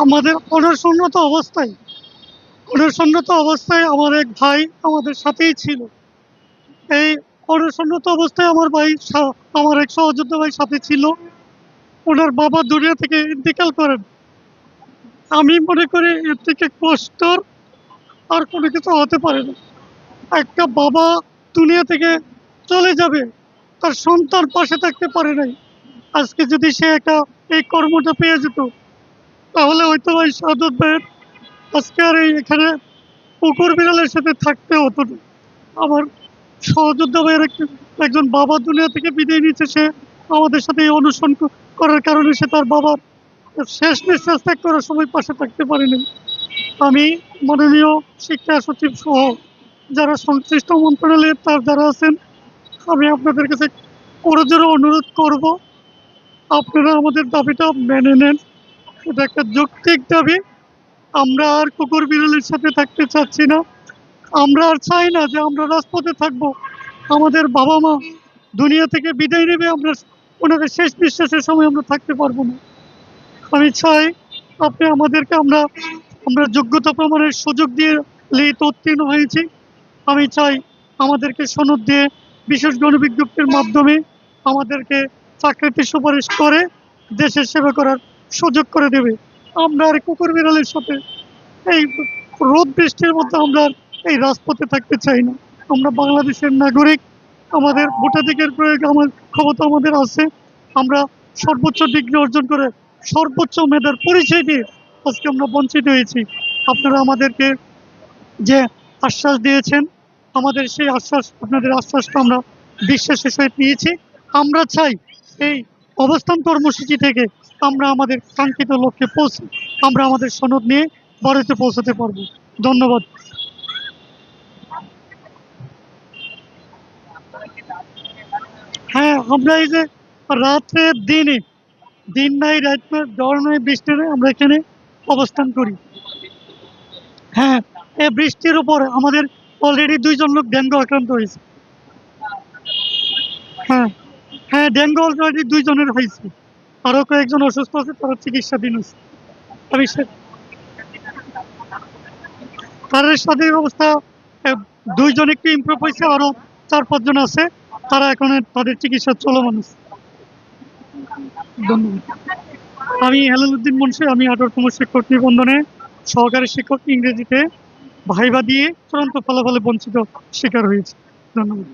আমাদের অনশনরত অবস্থায় আমার এক ভাই আমাদের সাথেই ছিল। এই অনশনরত অবস্থায় আমার এক সহযোদ্ধা ভাই সাথে ছিল। ওনার বাবা দুনিয়া থেকে ইন্তেকাল করেন। আমি মনে করি এর থেকে কষ্টর আর কোনো কিছু হতে পারে না। একটা বাবা দুনিয়া থেকে চলে যাবে, তার সন্তান পাশে থাকতে পারে নাই। আজকে যদি সে এই কর্মটা পেয়ে যেত, তাহলে হয়তো ভাই সাদত ভাইয়ের আজকে আর এখানে কুকুর বিড়ালের সাথে থাকতে হতো না। আমার সহযোদ্ধা ভাইয়ের একজন বাবা দুনিয়া থেকে বিদায় নিচ্ছে, সে আমাদের সাথে এই অনুসরণ করার কারণে সে তার বাবার শেষ নিঃশ্বাস ত্যাগ করার সময় পাশে থাকতে পারেনি। আমি মাননীয় শিক্ষা সচিব সহ যারা সংশ্লিষ্ট মন্ত্রণালয়ের যারা আছেন, আমি আপনাদের কাছে করজোড়ে অনুরোধ করব, আপনারা আমাদের দাবিটা মেনে নেন। এটা একটা যৌক্তিক দাবি। আমরা আর কুকুর বিড়ালের সাথে থাকতে চাচ্ছি না। আমরা আর চাই না যে আমরা রাজপথে থাকবো। আমাদের বাবা মা দুনিয়া থেকে বিদায় নেবে, আমরা ওনাদের শেষ নিঃশ্বাসের সময় আমরা থাকতে পারবো না। আমি চাই আপনি আমাদেরকে আমরা যোগ্যতা প্রমাণের সুযোগ দিয়ে লিখিত উত্তীর্ণ হয়েছি। আমি চাই আমাদেরকে সনদ দিয়ে বিশেষ গণবিজ্ঞপ্তির মাধ্যমে আমাদেরকে চাকরিতে সুপারিশ করে দেশের সেবা করার সুযোগ করে দেবে। আমরা আর কুকুর বিড়ালের সাথে এই রোদ বৃষ্টির মধ্যে আমরা আর এই রাজপথে থাকতে চাই না। আমরা বাংলাদেশের নাগরিক, আমাদের ভোটাধিকার প্রয়োগ ক্ষমতা আমাদের আছে। আমরা সর্বোচ্চ ডিগ্রি অর্জন করে সর্বোচ্চ মেধার পরিচয় দিয়ে আজকে আমরা বঞ্চিত হয়েছি। আপনারা আমাদেরকে যে আশ্বাস দিয়েছেন, আমাদের সেই আপনাদের আশ্বাসটা আমরা বিশ্বাসের সহিত নিয়েছি। আমরা চাই এই অবস্থান কর্মসূচি থেকে আমরা আমাদের কাঙ্ক্ষিত লক্ষ্যে পৌঁছে আমরা আমাদের সনদ নিয়ে ভারতে পৌঁছাতে পারবো। ধন্যবাদ। হ্যাঁ, আমরা এই যে রাত্রে দিনে, দিন নাই রাত নাই, ঝড় নয় বৃষ্টি নয়, আমরা এখানে অবস্থান করি। হ্যাঁ, এই বৃষ্টির উপরে আমাদের অলরেডি 2 জন লোক ডেঙ্গু আক্রান্ত হয়েছে। হ্যাঁ, হ্যাঁ, ডেঙ্গু অলরেডি 2 জনের হয়েছে। আরো কয়েকজন অসুস্থ আছে, তারা চিকিৎসাধীন আছে। আমি তাদের স্বাধীন অবস্থা, 2 জন একটু ইমপ্রুভ হয়েছে, আরো 4-5 জন আছে, তারা এখন তাদের চিকিৎসা চলমান আছে। ধন্যবাদ। আমি হেলালুদ্দিন মুন্সি, আমি 18তম শিক্ষক নিবন্ধনে সহকারী শিক্ষক, ইংরেজিতে ভাইবা দিয়ে চূড়ান্ত ফলাফলে বঞ্চিত শিকার হয়েছি। ধন্যবাদ।